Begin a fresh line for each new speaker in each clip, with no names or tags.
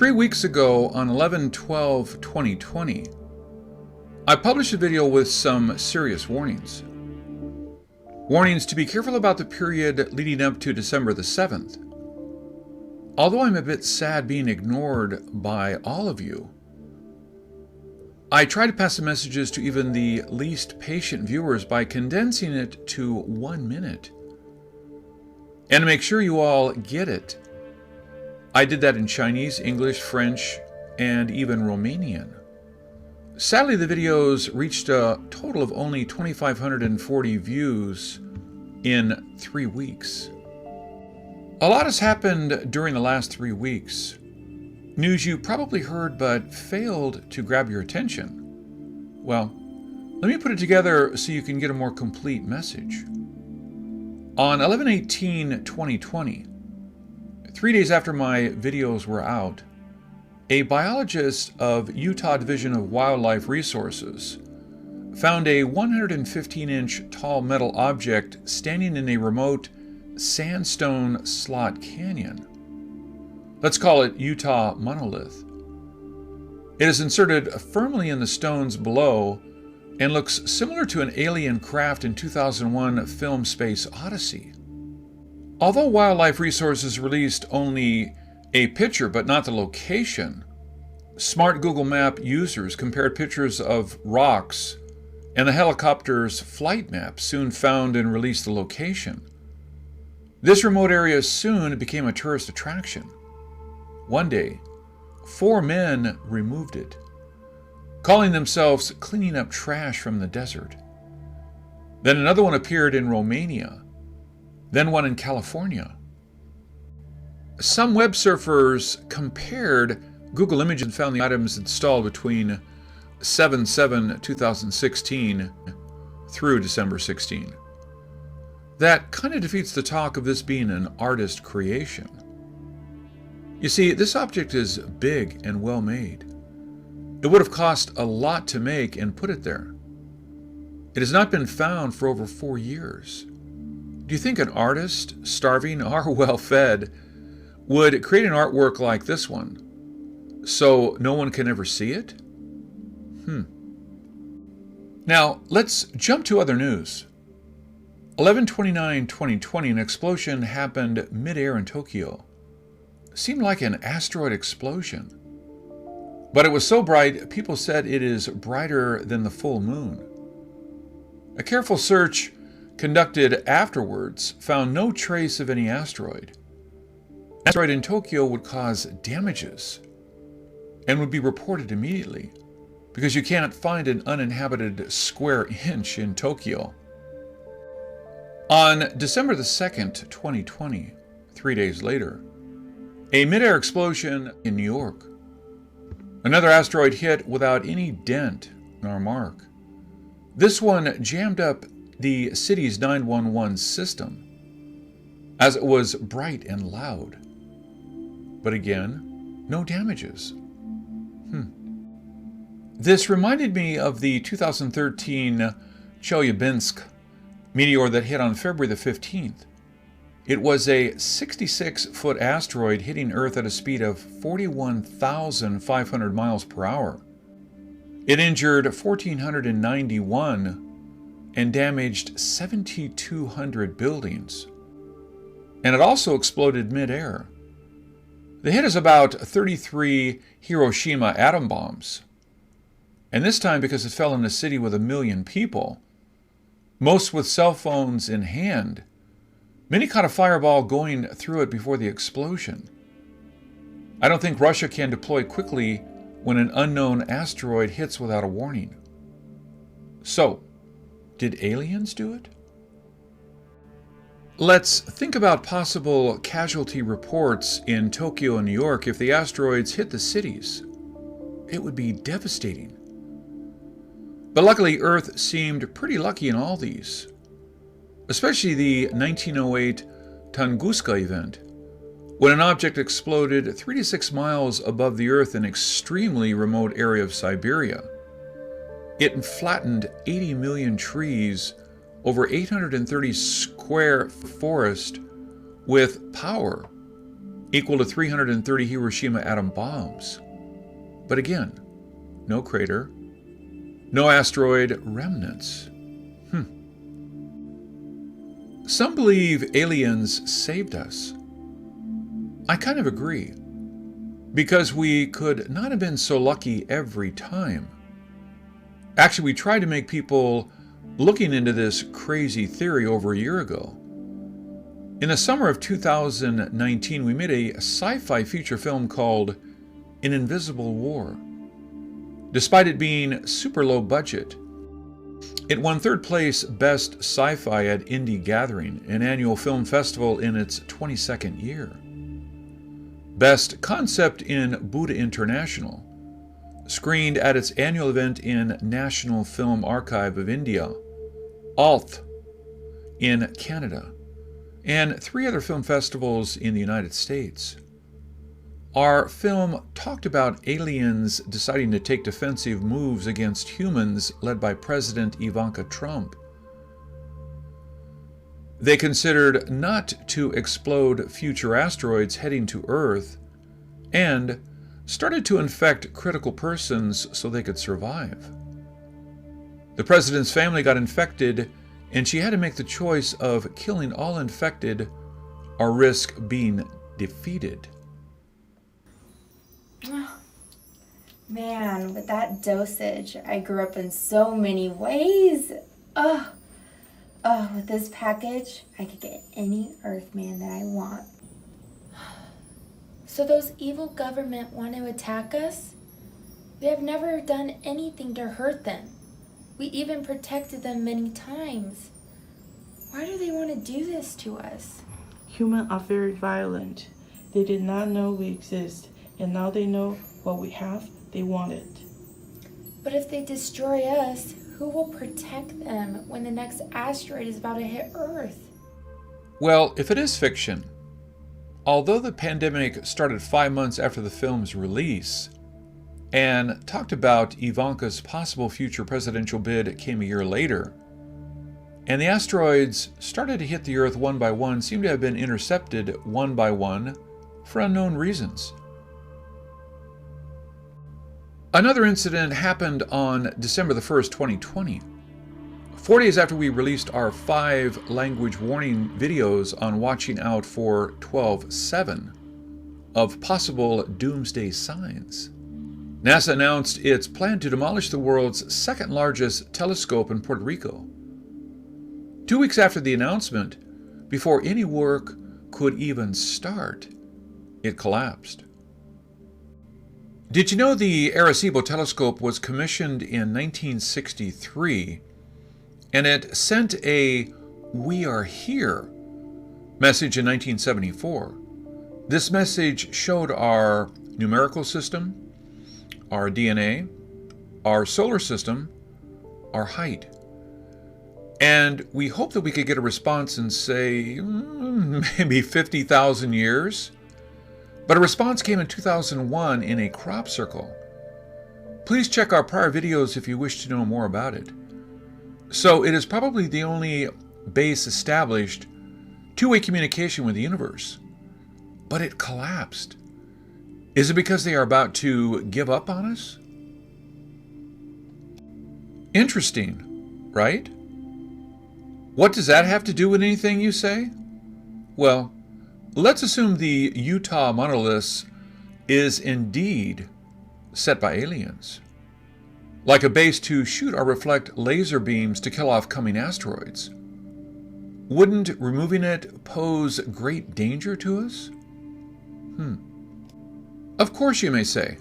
3 weeks ago on 11/12/2020, I published a video with some serious warnings. Warnings to be careful about the period leading up to December the 7th. Although I'm a bit sad being ignored by all of you, I try to pass the messages to even the least patient viewers by condensing it to 1 minute. And to make sure you all get it, I did that in Chinese, English, French, and even Romanian. Sadly, the videos reached a total of only 2,540 views in 3 weeks. A lot has happened during the last 3 weeks. News you probably heard but failed to grab your attention. Well, let me put it together so you can get a more complete message. On 11/18/2020, 3 days after my videos were out, a biologist of Utah Division of Wildlife Resources found a 115-inch tall metal object standing in a remote sandstone slot canyon. Let's call it Utah Monolith. It is inserted firmly in the stones below and looks similar to an alien craft in 2001 film Space Odyssey. Although Wildlife Resources released only a picture but not the location, smart Google Map users compared pictures of rocks, and the helicopter's flight map soon found and released the location. This remote area soon became a tourist attraction. One day, 4 men removed it, calling themselves cleaning up trash from the desert. Then another one appeared in Romania, then one in California. Some web surfers compared Google Images and found the items installed between 7/7/2016 through December 16. That kind of defeats the talk of this being an artist creation. You see, this object is big and well made. It would have cost a lot to make and put it there. It has not been found for over 4 years. Do you think an artist, starving or well-fed, would create an artwork like this one so no one can ever see it? Now, let's jump to other news. 11/29/2020, an explosion happened mid-air in Tokyo. Seemed like an asteroid explosion. But it was so bright, people said it is brighter than the full moon. A careful search conducted afterwards found no trace of any asteroid. An asteroid in Tokyo would cause damages and would be reported immediately because you can't find an uninhabited square inch in Tokyo. On December the 2nd, 2020, 3 days later, a mid-air explosion in New York. Another asteroid hit without any dent nor mark. This one jammed up the city's 911 system, as it was bright and loud. But again, no damages. This reminded me of the 2013 Chelyabinsk meteor that hit on February the 15th. It was a 66-foot asteroid hitting Earth at a speed of 41,500 miles per hour. It injured 1,491 and damaged 7,200 buildings. And it also exploded mid-air. The hit is about 33 Hiroshima atom bombs. And this time, because it fell in a city with 1 million people, most with cell phones in hand, many caught a fireball going through it before the explosion. I don't think Russia can deploy quickly when an unknown asteroid hits without a warning. So, did aliens do it? Let's think about possible casualty reports in Tokyo and New York if the asteroids hit the cities. It would be devastating. But luckily, Earth seemed pretty lucky in all these, especially the 1908 Tunguska event, when an object exploded 3 to 6 miles above the Earth in an extremely remote area of Siberia. It flattened 80 million trees over 830 square forest with power equal to 330 Hiroshima atom bombs. But again, no crater, no asteroid remnants. Some believe aliens saved us. I kind of agree, because we could not have been so lucky every time. Actually, we tried to make people looking into this crazy theory over a year ago. In the summer of 2019, we made a sci-fi feature film called An Invisible War. Despite it being super low budget, it won third place Best Sci-Fi at Indie Gathering, an annual film festival in its 22nd year. Best Concept in Buddha International, screened at its annual event in National Film Archive of India, ALF in Canada, and 3 other film festivals in the United States. Our film talked about aliens deciding to take defensive moves against humans led by President Ivanka Trump. They considered not to explode future asteroids heading to Earth and started to infect critical persons so they could survive. The president's family got infected, and she had to make the choice of killing all infected or risk being defeated.
Man, with that dosage, I grew up in so many ways. With this package, I could get any Earthman that I want. So those evil government want to attack us? We have never done anything to hurt them. We even protected them many times. Why do they want to do this to us?
Humans are very violent. They did not know we exist, and now they know what we have, they want it.
But if they destroy us, who will protect them when the next asteroid is about to hit Earth?
Well, if it is fiction, although the pandemic started 5 months after the film's release, and talked about Ivanka's possible future presidential bid came a year later, and the asteroids started to hit the Earth one by one, seem to have been intercepted one by one for unknown reasons. Another incident happened on December the 1st, 2020. 4 days after we released our 5 language warning videos on watching out for 12.7 of possible doomsday signs, NASA announced its plan to demolish the world's second largest telescope in Puerto Rico. 2 weeks after the announcement, before any work could even start, it collapsed. Did you know the Arecibo Telescope was commissioned in 1963, and it sent a "We are here" message in 1974? This message showed our numerical system, our DNA, our solar system, our height. And we hoped that we could get a response in, say, maybe 50,000 years. But a response came in 2001 in a crop circle. Please check our prior videos if you wish to know more about it. So it is probably the only base established two-way communication with the universe. But it collapsed. Is it because they are about to give up on us? Interesting, right? What does that have to do with anything, you say? Well, let's assume the Utah Monoliths is indeed set by aliens, like a base to shoot or reflect laser beams to kill off coming asteroids. Wouldn't removing it pose great danger to us? Of course, you may say.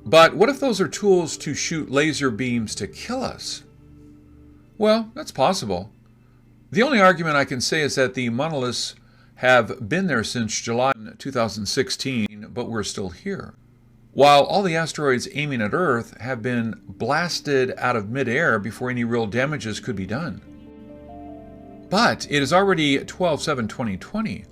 But what if those are tools to shoot laser beams to kill us? Well, that's possible. The only argument I can say is that the monoliths have been there since July 2016, but we're still here. While all the asteroids aiming at Earth have been blasted out of midair before any real damages could be done. But it is already 12/7/2020,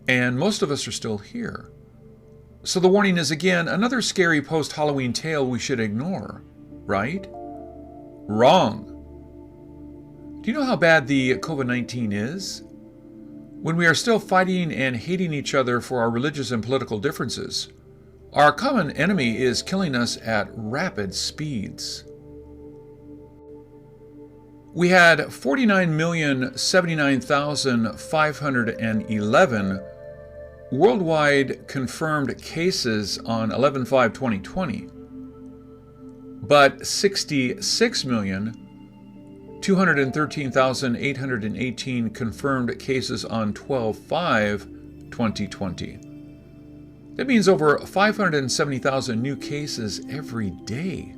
and most of us are still here. So the warning is again another scary post-Halloween tale we should ignore, right? Wrong. Do you know how bad the COVID-19 is? when we are still fighting and hating each other for our religious and political differences, our common enemy is killing us at rapid speeds. We had 49,079,511 worldwide confirmed cases on 11/5/2020, but 66,213,818 confirmed cases on 12/5/2020. That means over 570,000 new cases every day.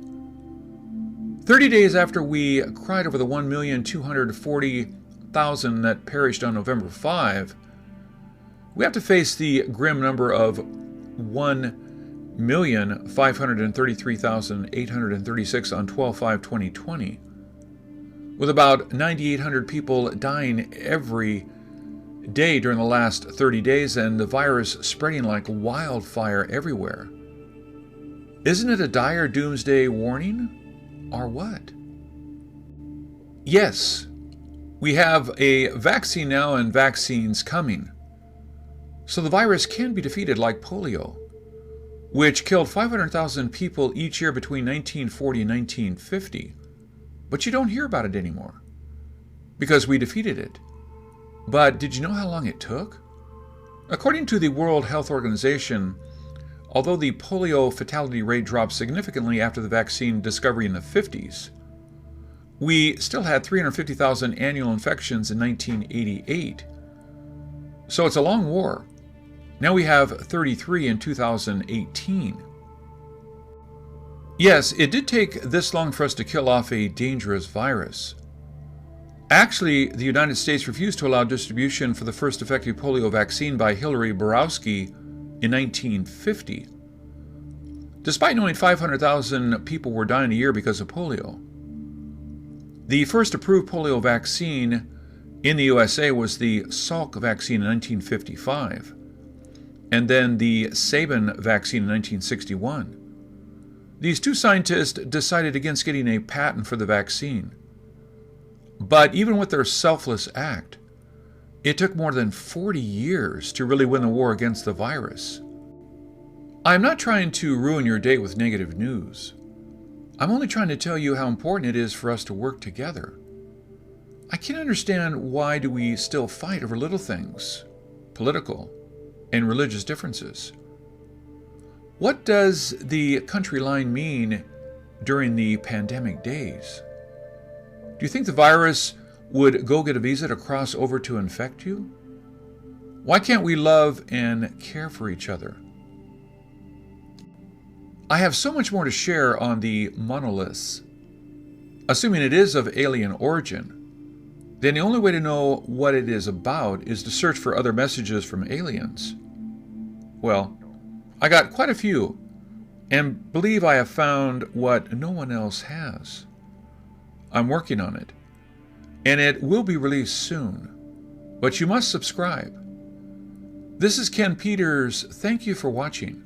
30 days after we cried over the 1,240,000 that perished on November 5, we have to face the grim number of 1,533,836 on 12/5/2020, with about 9,800 people dying every day during the last 30 days and the virus spreading like wildfire everywhere. Isn't it a dire doomsday warning? Or what? Yes, we have a vaccine now and vaccines coming. So the virus can be defeated like polio, which killed 500,000 people each year between 1940 and 1950. But you don't hear about it anymore because we defeated it. But did you know how long it took? According to the World Health Organization, although the polio fatality rate dropped significantly after the vaccine discovery in the 50s, we still had 350,000 annual infections in 1988. So it's a long war. Now we have 33 in 2018. Yes, it did take this long for us to kill off a dangerous virus. Actually, the United States refused to allow distribution for the first effective polio vaccine by Hillary Borowski in 1950, despite knowing 500,000 people were dying a year because of polio. The first approved polio vaccine in the USA was the Salk vaccine in 1955, and then the Sabin vaccine in 1961. These two scientists decided against getting a patent for the vaccine. But even with their selfless act, it took more than 40 years to really win the war against the virus. I'm not trying to ruin your day with negative news. I'm only trying to tell you how important it is for us to work together. I can't understand why do we still fight over little things, political and religious differences. What does the country line mean during the pandemic days? Do you think the virus would go get a visa to cross over to infect you? Why can't we love and care for each other? I have so much more to share on the monoliths. Assuming it is of alien origin, then the only way to know what it is about is to search for other messages from aliens. Well, I got quite a few, and believe I have found what no one else has. I'm working on it, and it will be released soon, but you must subscribe. This is Ken Peters. Thank you for watching.